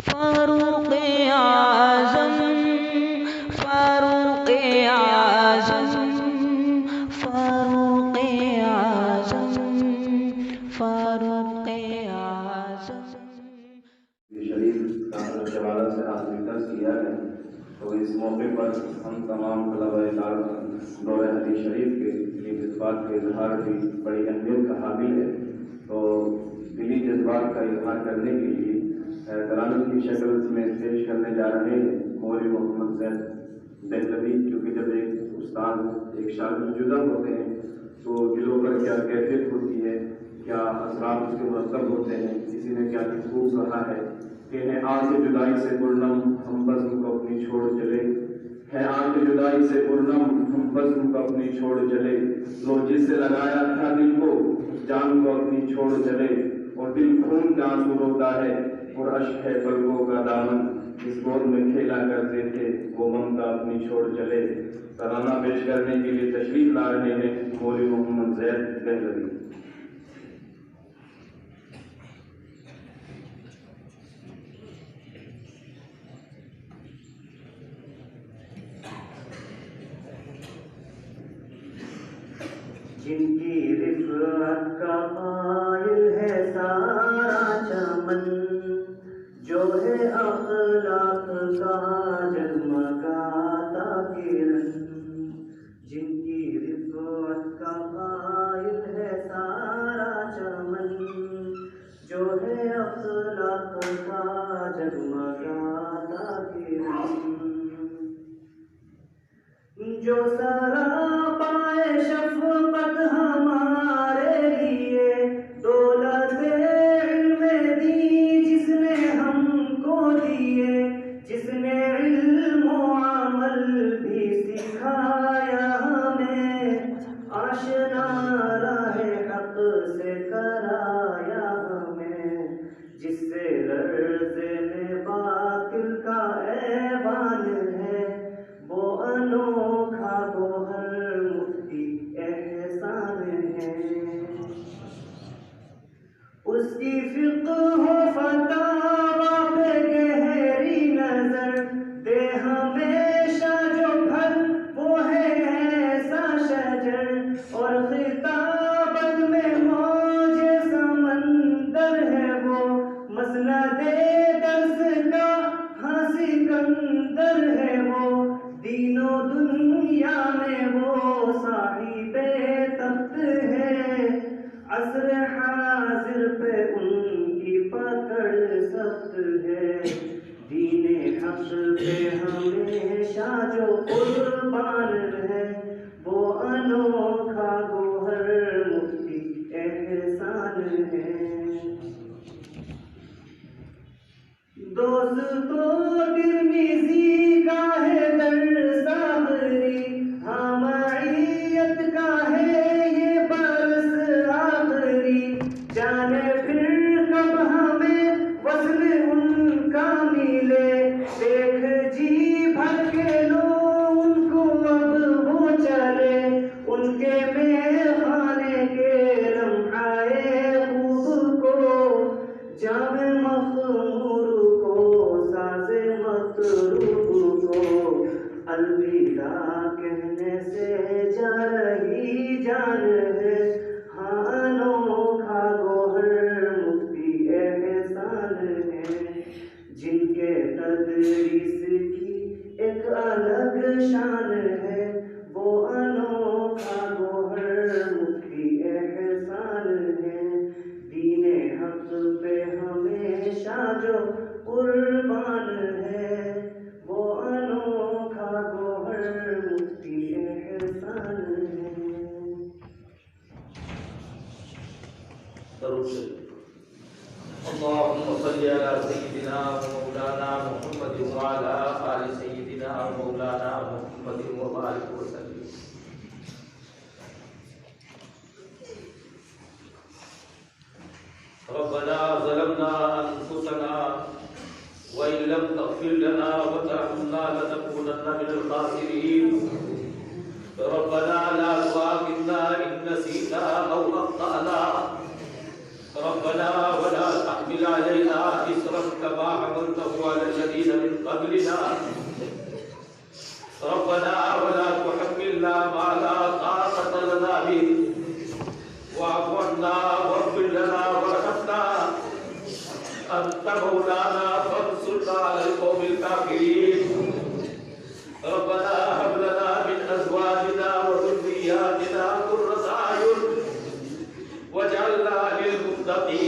فاروق اعظم فاروق اعظم فاروق اعظم فاروق اعظم. یہ شریف کے حوالے سے آپ نے درس کیا ہے، تو اس موقع پر ہم تمام طلباء دورہ حدیث شریف کے لیے جذبات کا اظہار بھی بڑی اہمیت کا حامل ہے، تو دلی جذبات کا اظہار کرنے کے لیے ترانت کی شکل میں پیش کرنے جا رہے ہیں مولوی محمد زید دہلوی. کیونکہ جب ایک استاد ایک شاگرد جدا ہوتے ہیں تو دلوں پر کیا کیفیت ہوتی ہے، کیا اثرات اس کے مرتب ہوتے ہیں. کسی نے کیا خوب کہا ہے کہ ہے آج جدائی سے پرنم ہم بزم کو اپنی چھوڑ چلے، ہے آج جدائی سے پرنم ہم بزم کو اپنی چھوڑ چلے، لو جس سے لگایا تھا دل کو جان کو اپنی چھوڑ چلے، اور دل خون کا آنسو روتا ہے اور اشک ہے پلکوں کا دامن، اس گود میں کھیلا کرتے تھے وہ ممتا اپنی چھوڑ چلے. ترانہ پیش کرنے کے لیے تشریف لا رہے ہیں مولوی محمد زید دہلوی. جن کی رفعت کا قائل ہے سارا چمن، جو ہے اخلاق کا جگمگاتا کرن، جن کی رفعت کا قائل ہے سارا چمن، جو ہے اخلاق کا جگمگاتا کرن، جو سراپائے شفقت ہمارے لیے دولت علم دی جس نے ہم کو دیے، جس نے علم و عمل بھی سکھایا ہمیں، آشنا راہ حق سے کرایا ہمیں، جس سے لرزے میں باطل کا ایوان ہے، وہ انوکھا گوہر مفتی احسان ہے. اس کی فقہ و فتاوی پہ گہری نظر دے ہمیشہ جو گھر وہ ہے ایسا شجر، اور خطابت میں موج سمندر ہے وہ، مسند درس کا ہاں سکندر ہے وہ، دین و دنیا میں وہ صاحب تخت ہے، عصر حاضر پہ ان کی پکڑ سخت ہے، دین حق پہ ہمیشہ جو قربان ہے، وہ انوکھا گوہر مفتی احسان ہے. دوستو ترمذی کا ہے درس آخری، ہاں معیت کا ہے یہ برس آخری، جانے پھر کب ہمیں وصل ان کا ملے، دیکھ جی بھر کے لو ان کو اب وہ چلے، ان کے میخانے کے لمحائے خوب کو، جام مخمور کو، ساز مطروب کو، الوداع کہنے سے جا رہی جان ہے، ہاں انوکھا گوہر مفتی احسان ہے، جن کے تدریس کی ایک الگ شان ہے، وہ انوکھا گوہر مفتی احسان ہے، دین حق پہ ہمیشہ جو قربان ہے، وہ انوکھا گوہر مفتی احسان ہے. اللهم صل على سيدنا ومولانا محمد وعلى آل سيدنا ومولانا محمد وبارك وسلم. ربنا ظلمنا أنفسنا وإن لم تغفر لنا وترحمنا لنكونن من الخاسرين. ربنا لا تؤاخذنا إن نسينا أو أخطأنا ربنا ولا تحمل علينا إصرا كما حملته على الذين من قبلنا ربنا ولا تحملنا ما لا طاقة لنا به واعف عنا واغفر لنا وارحمنا أنت مولانا فانصرنا على القوم الكافرين ربنا هب لنا من أزواجنا وذرياتنا قرة أعين واجعلنا للمتقين